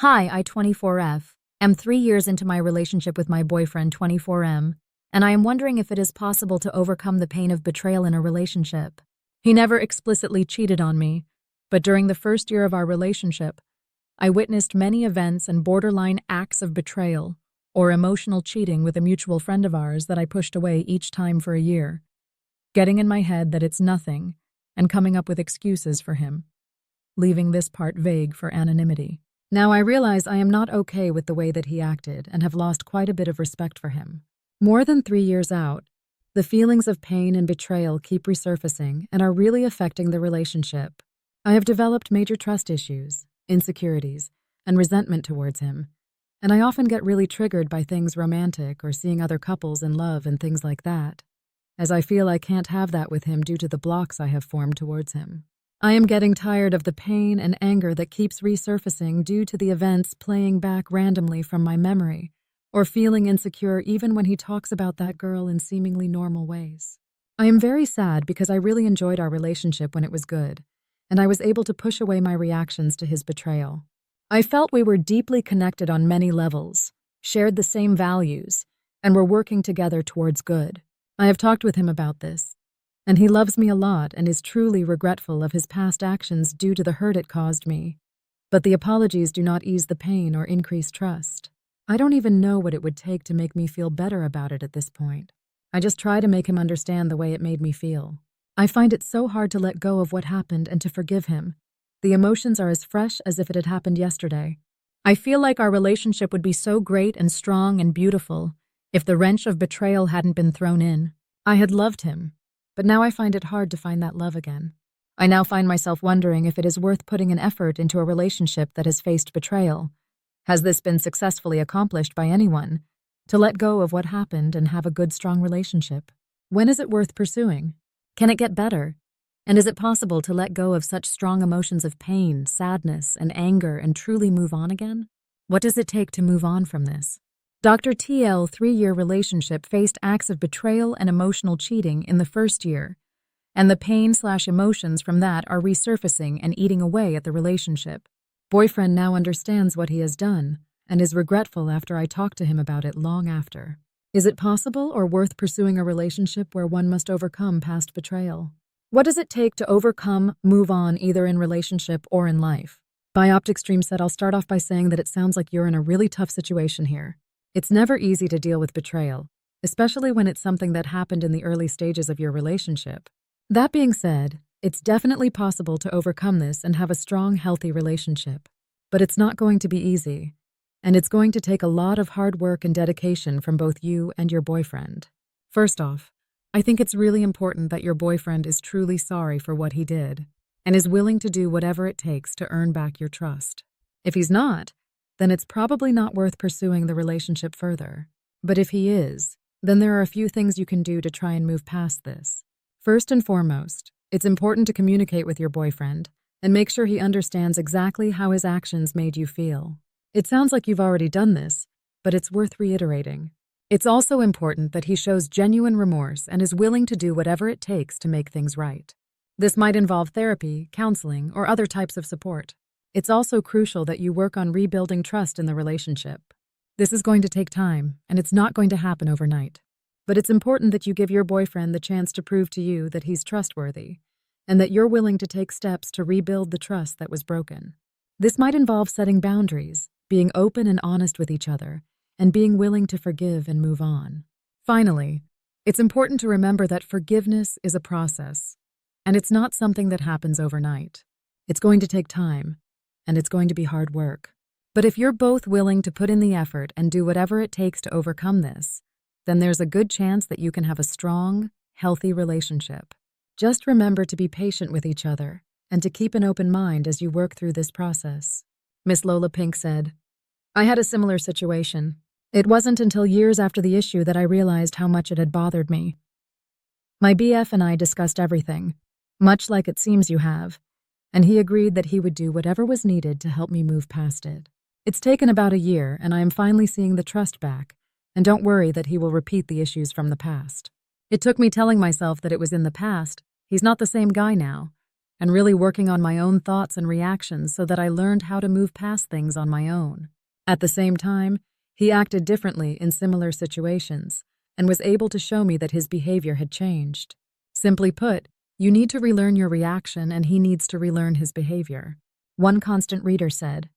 Hi, I24F. Am 3 years into my relationship with my boyfriend 24M, and I am wondering if it is possible to overcome the pain of betrayal in a relationship. He never explicitly cheated on me, but during the first year of our relationship, I witnessed many events and borderline acts of betrayal or emotional cheating with a mutual friend of ours that I pushed away each time for a year, getting in my head that it's nothing and coming up with excuses for him, leaving this part vague for anonymity. Now I realize I am not okay with the way that he acted and have lost quite a bit of respect for him. More than 3 years out, the feelings of pain and betrayal keep resurfacing and are really affecting the relationship. I have developed major trust issues, insecurities, and resentment towards him, and I often get really triggered by things romantic or seeing other couples in love and things like that, as I feel I can't have that with him due to the blocks I have formed towards him. I am getting tired of the pain and anger that keeps resurfacing due to the events playing back randomly from my memory, or feeling insecure even when he talks about that girl in seemingly normal ways. I am very sad because I really enjoyed our relationship when it was good, and I was able to push away my reactions to his betrayal. I felt we were deeply connected on many levels, shared the same values, and were working together towards good. I have talked with him about this, and he loves me a lot and is truly regretful of his past actions due to the hurt it caused me. But the apologies do not ease the pain or increase trust. I don't even know what it would take to make me feel better about it at this point. I just try to make him understand the way it made me feel. I find it so hard to let go of what happened and to forgive him. The emotions are as fresh as if it had happened yesterday. I feel like our relationship would be so great and strong and beautiful if the wrench of betrayal hadn't been thrown in. I had loved him, but now I find it hard to find that love again. I now find myself wondering if it is worth putting an effort into a relationship that has faced betrayal. Has this been successfully accomplished by anyone? To let go of what happened and have a good, strong relationship? When is it worth pursuing? Can it get better? And is it possible to let go of such strong emotions of pain, sadness, and anger and truly move on again? What does it take to move on from this? Dr. TL 3-year relationship faced acts of betrayal and emotional cheating in the first year, and the pain/emotions from that are resurfacing and eating away at the relationship. Boyfriend now understands what he has done and is regretful after I talk to him about it long after. Is it possible or worth pursuing a relationship where one must overcome past betrayal? What does it take to overcome, move on, either in relationship or in life? Bioptic said, I'll start off by saying that it sounds like you're in a really tough situation here. It's never easy to deal with betrayal, especially when it's something that happened in the early stages of your relationship. That being said, it's definitely possible to overcome this and have a strong, healthy relationship. But it's not going to be easy, and it's going to take a lot of hard work and dedication from both you and your boyfriend. First off, I think it's really important that your boyfriend is truly sorry for what he did and is willing to do whatever it takes to earn back your trust. If he's not, then it's probably not worth pursuing the relationship further. But if he is, then there are a few things you can do to try and move past this. First and foremost, it's important to communicate with your boyfriend and make sure he understands exactly how his actions made you feel. It sounds like you've already done this, but it's worth reiterating. It's also important that he shows genuine remorse and is willing to do whatever it takes to make things right. This might involve therapy, counseling, or other types of support. It's also crucial that you work on rebuilding trust in the relationship. This is going to take time, and it's not going to happen overnight. But it's important that you give your boyfriend the chance to prove to you that he's trustworthy, and that you're willing to take steps to rebuild the trust that was broken. This might involve setting boundaries, being open and honest with each other, and being willing to forgive and move on. Finally, it's important to remember that forgiveness is a process, and it's not something that happens overnight. It's going to take time, and it's going to be hard work. But if you're both willing to put in the effort and do whatever it takes to overcome this, then there's a good chance that you can have a strong, healthy relationship. Just remember to be patient with each other and to keep an open mind as you work through this process. Miss Lola Pink said, I had a similar situation. It wasn't until years after the issue that I realized how much it had bothered me. My BF and I discussed everything, much like it seems you have, and he agreed that he would do whatever was needed to help me move past it. It's taken about a year, and I am finally seeing the trust back, and don't worry that he will repeat the issues from the past. It took me telling myself that it was in the past. He's not the same guy now, and really working on my own thoughts and reactions so that I learned how to move past things on my own. At the same time, he acted differently in similar situations and was able to show me that his behavior had changed. Simply put, you need to relearn your reaction and he needs to relearn his behavior. One constant reader said,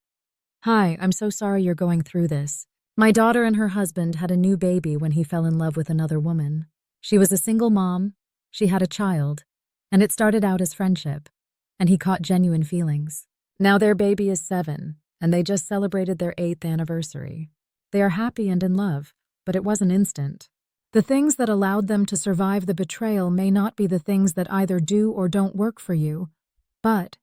"Hi, I'm so sorry you're going through this. My daughter and her husband had a new baby when he fell in love with another woman. She was a single mom, she had a child, and it started out as friendship, and he caught genuine feelings. Now their baby is 7, and they just celebrated their 8th anniversary. They are happy and in love, but it wasn't instant. The things that allowed them to survive the betrayal may not be the things that either do or don't work for you, but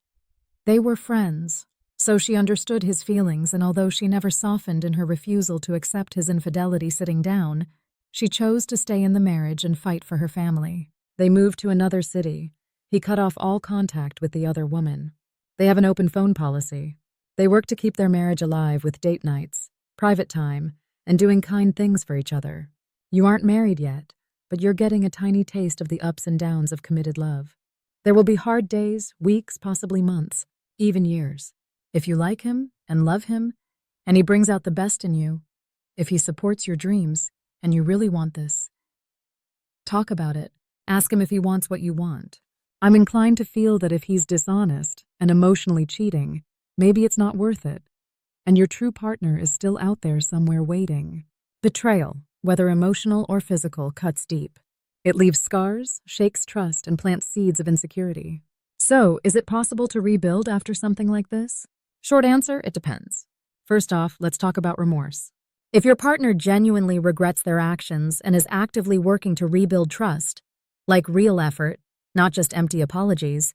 they were friends." So she understood his feelings, and although she never softened in her refusal to accept his infidelity sitting down, she chose to stay in the marriage and fight for her family. They moved to another city. He cut off all contact with the other woman. They have an open phone policy. They work to keep their marriage alive with date nights, private time, and doing kind things for each other. You aren't married yet, but you're getting a tiny taste of the ups and downs of committed love. There will be hard days, weeks, possibly months, even years. If you like him and love him, and he brings out the best in you, if he supports your dreams, and you really want this, talk about it. Ask him if he wants what you want. I'm inclined to feel that if he's dishonest and emotionally cheating, maybe it's not worth it, and your true partner is still out there somewhere waiting. Betrayal, whether emotional or physical, cuts deep. It leaves scars, shakes trust, and plants seeds of insecurity. So, is it possible to rebuild after something like this? Short answer, it depends. First off, let's talk about remorse. If your partner genuinely regrets their actions and is actively working to rebuild trust, like real effort, not just empty apologies,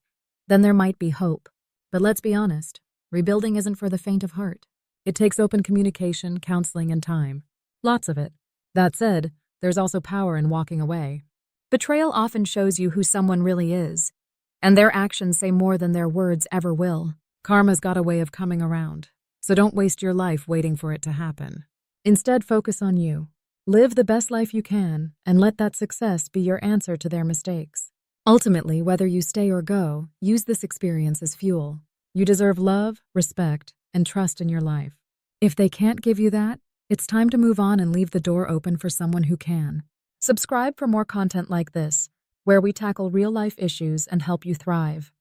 then there might be hope. But let's be honest, rebuilding isn't for the faint of heart. It takes open communication, counseling, and time. Lots of it. That said, there's also power in walking away. Betrayal often shows you who someone really is, and their actions say more than their words ever will. Karma's got a way of coming around, so don't waste your life waiting for it to happen. Instead, focus on you. Live the best life you can, and let that success be your answer to their mistakes. Ultimately, whether you stay or go, use this experience as fuel. You deserve love, respect, and trust in your life. If they can't give you that, it's time to move on and leave the door open for someone who can. Subscribe for more content like this, where we tackle real-life issues and help you thrive.